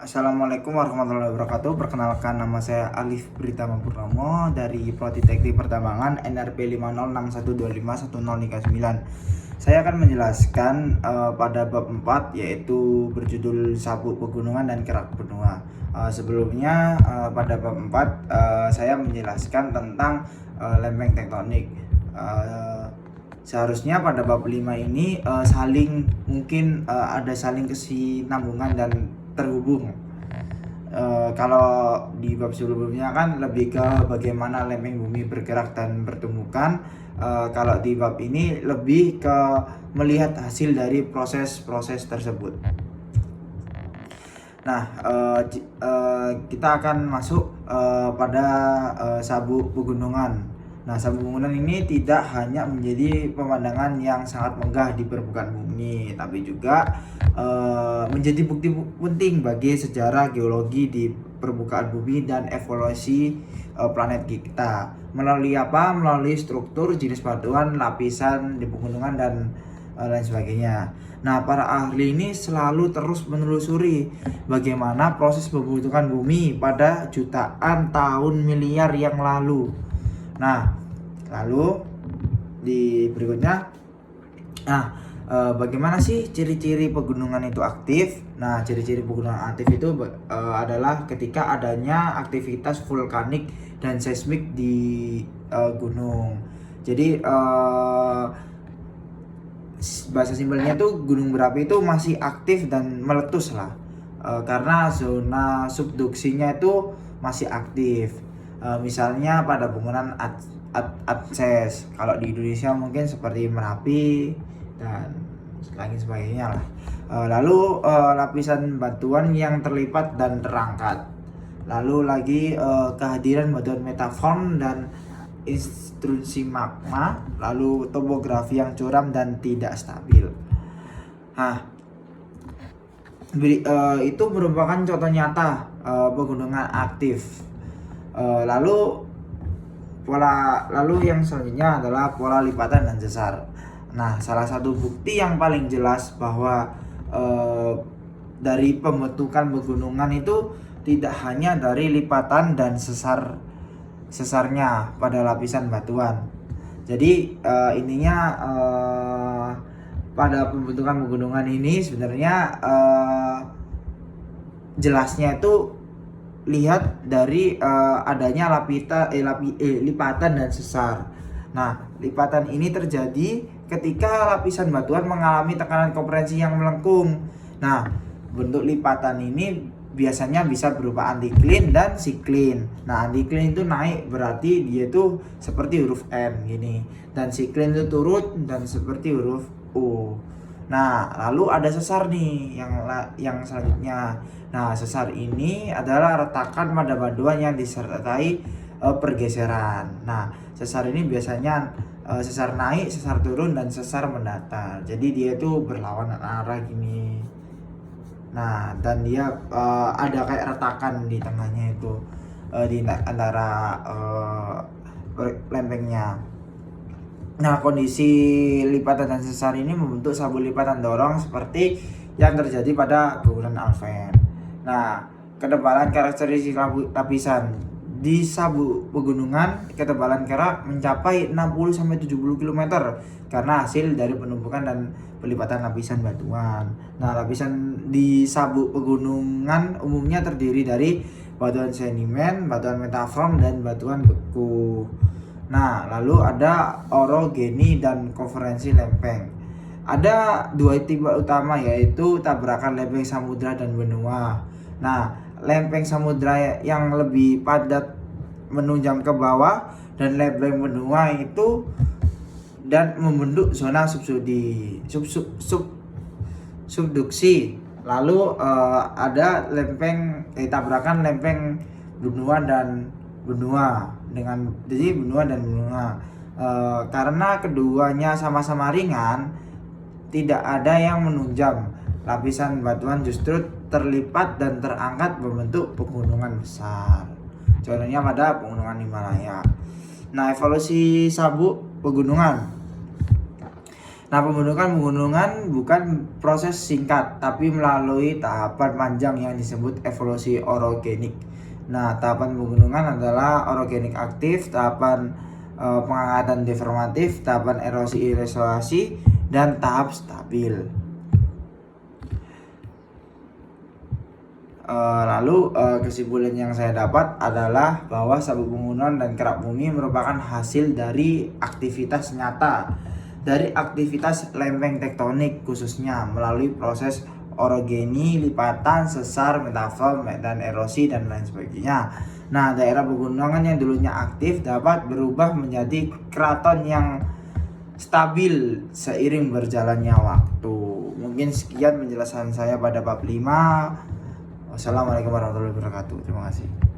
Assalamualaikum warahmatullahi wabarakatuh. Perkenalkan, nama saya Alif Pritama Purnomo dari Prodi Teknik Pertambangan NRP 5061251039. Saya akan menjelaskan pada bab 4, yaitu berjudul Sabuk Pegunungan dan Kerak Benua. Sebelumnya pada bab 4 saya menjelaskan tentang lempeng tektonik. Seharusnya pada bab 5 ini ada saling kesinambungan dan terhubung. Kalau di bab sebelumnya kan lebih ke bagaimana lempeng bumi bergerak dan bertumbukan. Kalau di bab ini lebih ke melihat hasil dari proses-proses tersebut. Nah, kita akan masuk pada sabuk pegunungan. Nah, sabuk pegunungan ini tidak hanya menjadi pemandangan yang sangat megah di permukaan bumi, tapi juga menjadi bukti penting bagi sejarah geologi di permukaan bumi dan evolusi planet kita. Melalui apa? Melalui struktur, jenis batuan, lapisan di pegunungan dan lain sebagainya. Nah, para ahli ini selalu terus menelusuri bagaimana proses pembentukan bumi pada jutaan tahun miliar yang lalu. Nah, lalu di berikutnya, bagaimana sih ciri-ciri pegunungan itu aktif? Nah, ciri-ciri pegunungan aktif itu adalah ketika adanya aktivitas vulkanik dan seismik di gunung. Jadi bahasa simpelnya tuh gunung berapi itu masih aktif dan meletus lah, karena zona subduksinya itu masih aktif. Misalnya pada bangunan Aceh, kalau di Indonesia mungkin seperti Merapi dan lain sebagainya lah. Lalu lapisan batuan yang terlipat dan terangkat. Lalu lagi kehadiran batuan metaform dan intrusi magma, lalu topografi yang curam dan tidak stabil. Itu merupakan contoh nyata pegunungan aktif. Lalu yang selanjutnya adalah pola lipatan dan sesar. Nah, salah satu bukti yang paling jelas bahwa dari pembentukan pegunungan itu tidak hanya dari lipatan dan sesarnya pada lapisan batuan. Jadi pada pembentukan pegunungan ini sebenarnya jelasnya itu lihat dari adanya lipatan dan sesar. Nah, lipatan ini terjadi ketika lapisan batuan mengalami tekanan kompresi yang melengkung. Nah, bentuk lipatan ini biasanya bisa berupa antiklin dan siklin. Nah, antiklin itu naik, berarti dia itu seperti huruf M gini, dan siklin itu turun dan seperti huruf U. Nah, lalu ada sesar nih yang selanjutnya. Nah, sesar ini adalah retakan pada batuan yang disertai pergeseran. Nah, sesar ini biasanya sesar naik, sesar turun, dan sesar mendatar. Jadi dia itu berlawanan arah gini. Nah, dan dia ada kayak retakan di tengahnya itu, di antara lempengnya. Nah, kondisi lipatan dan sesar ini membentuk sabuk lipatan dorong seperti yang terjadi pada guguran Alpen. Nah, ketebalan karakteristik lapisan di sabuk pegunungan, ketebalan kerak mencapai 60-70 km karena hasil dari penumpukan dan pelipatan lapisan batuan. Nah, lapisan di sabuk pegunungan umumnya terdiri dari batuan sedimen, batuan metaform, dan batuan beku. Nah, lalu ada orogeni dan konferensi lempeng. Ada dua tipe utama, yaitu tabrakan lempeng samudra dan benua. Nah, lempeng samudra yang lebih padat menunjam ke bawah, dan lempeng benua itu dan membentuk zona subduksi. Lalu ada tabrakan lempeng benua dan benua karena keduanya sama-sama ringan, tidak ada yang menunjam. Lapisan batuan justru terlipat dan terangkat membentuk pegunungan besar. Contohnya pada pegunungan Himalaya. Nah, evolusi sabuk pegunungan. Nah, pegunungan bukan proses singkat, tapi melalui tahapan panjang yang disebut evolusi orogenik. Nah, tahapan pegunungan adalah orogenik aktif, tahapan pengangkatan deformatif, tahapan erosi restorasi, dan tahap stabil. Lalu kesimpulan yang saya dapat adalah bahwa sabuk pegunungan dan kerak bumi merupakan hasil dari aktivitas nyata, dari aktivitas lempeng tektonik khususnya melalui proses orogeni, lipatan, sesar, metafall, dan erosi dan lain sebagainya. Nah, daerah pegunungan yang dulunya aktif dapat berubah menjadi keraton yang stabil seiring berjalannya waktu. Mungkin sekian penjelasan saya pada bab 5. Wassalamualaikum warahmatullahi wabarakatuh. Terima kasih.